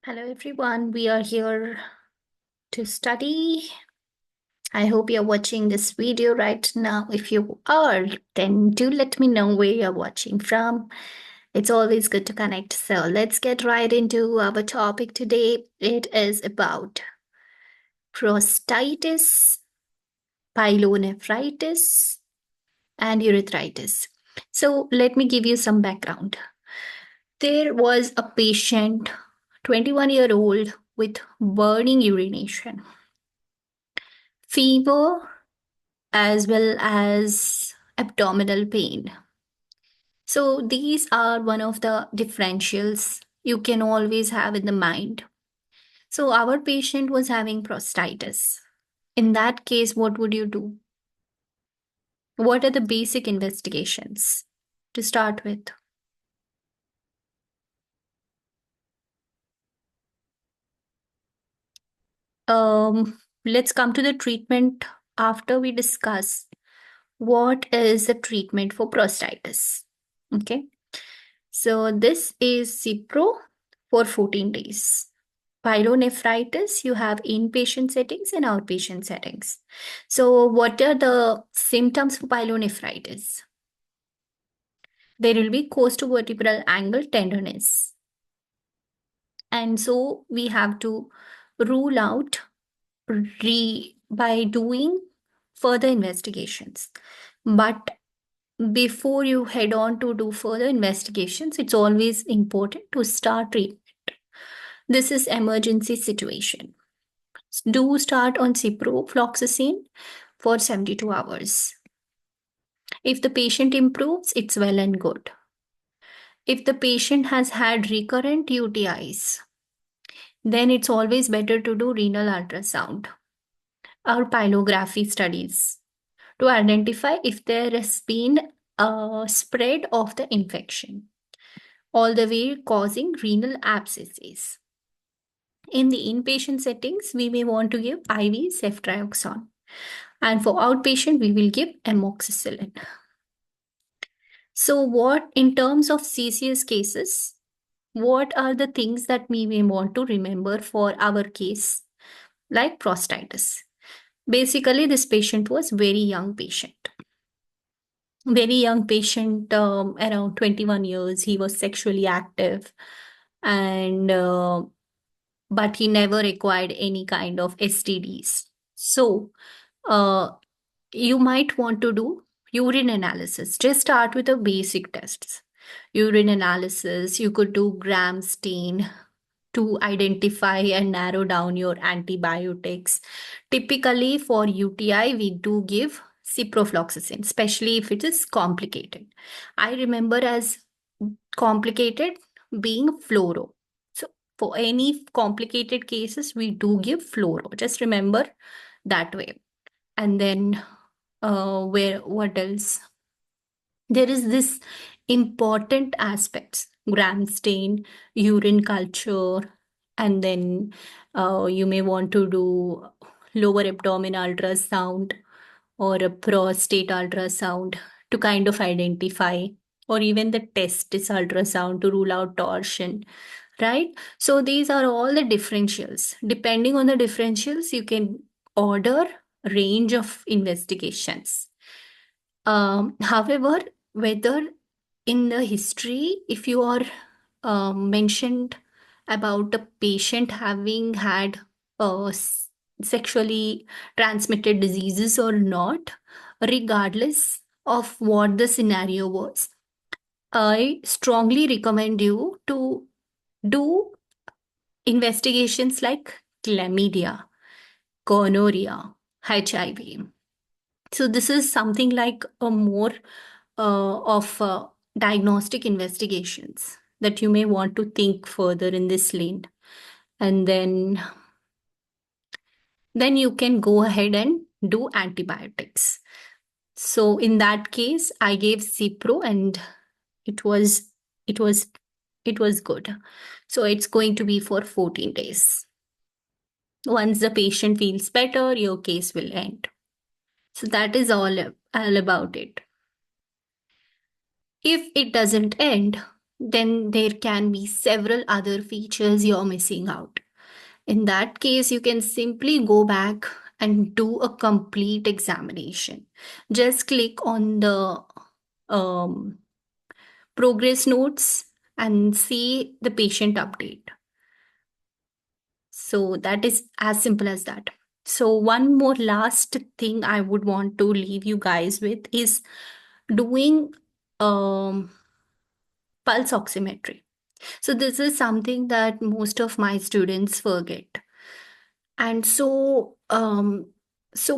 Hello everyone, we are here to study. I hope you're watching this video right now. If you are, then do let me know where you're watching from. It's always good to connect. So let's get right into our topic today. It is about prostatitis, pyelonephritis, and urethritis. So let me give you some background. There was a patient, 21-year-old, with burning urination, fever, as well as abdominal pain. So, these are one of the differentials you can always have in the mind. So, our patient was having prostatitis. In that case, what would you do? What are the basic investigations to start with? Let's come to the treatment after we discuss what is the treatment for prostatitis. Okay, so this is Cipro for 14 days. Pyelonephritis, you have inpatient settings and outpatient settings. So, what are the symptoms for pyelonephritis? There will be costovertebral angle tenderness. And so, we have to rule out by doing further investigations. But before you head on to do further investigations, it's always important to start treatment. This is emergency situation. Do start on ciprofloxacin for 72 hours. If the patient improves, it's well and good. If the patient has had recurrent UTIs, then it's always better to do renal ultrasound or pylography studies to identify if there has been a spread of the infection, all the way causing renal abscesses. In the inpatient settings, we may want to give IV ceftriaxone. And for outpatient, we will give amoxicillin. So, what in terms of CCS cases, what are the things that we may want to remember for our case, like prostatitis? Basically, this patient was very young patient. Very young patient, around 21 years. He was sexually active, and but he never acquired any kind of STDs. So, uh, you might want to do urine analysis. Just start with the basic tests. Urine analysis, you could do gram stain to identify and narrow down your antibiotics. Typically, for UTI, we do give ciprofloxacin, especially if it is complicated. I remember as complicated being fluoro. So, for any complicated cases, we do give fluoro. Just remember that way. And then, what else? There is this important aspects: gram stain, urine culture, and then you may want to do lower abdomen ultrasound or a prostate ultrasound to kind of identify, or even the testis ultrasound to rule out torsion, right? So these are all the differentials. Depending on the differentials, you can order range of investigations. However, whether in the history, if you are mentioned about a patient having had sexually transmitted diseases or not, regardless of what the scenario was, I strongly recommend you to do investigations like chlamydia, gonorrhea, HIV. So this is something like a more of diagnostic investigations that you may want to think further in this lane, and then you can go ahead and do antibiotics. So in that case, I gave Cipro, and it was it was it was good. So it's going to be for 14 days. Once the patient feels better, your case will end. So that is all about it. If it doesn't end, then there can be several other features you're missing out. In that case, you can simply go back and do a complete examination. Just click on the um, progress notes and see the patient update. So that is as simple as that. So, one more last thing I would want to leave you guys with is doing um, pulse oximetry. So, this is something that most of my students forget. And so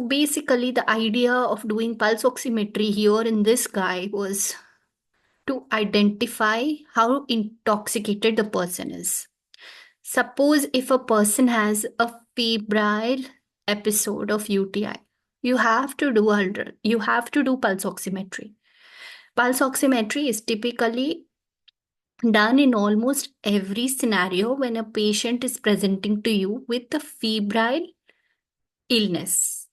basically, the idea of doing pulse oximetry here in this guy was to identify how intoxicated the person is. Suppose if a person has a febrile episode of UTI, you have to do pulse oximetry. Pulse oximetry is typically done in almost every scenario when a patient is presenting to you with a febrile illness.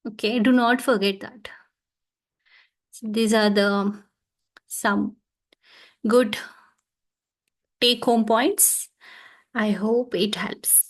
Okay, do not forget that. So these are the some good take home points. I hope it helps.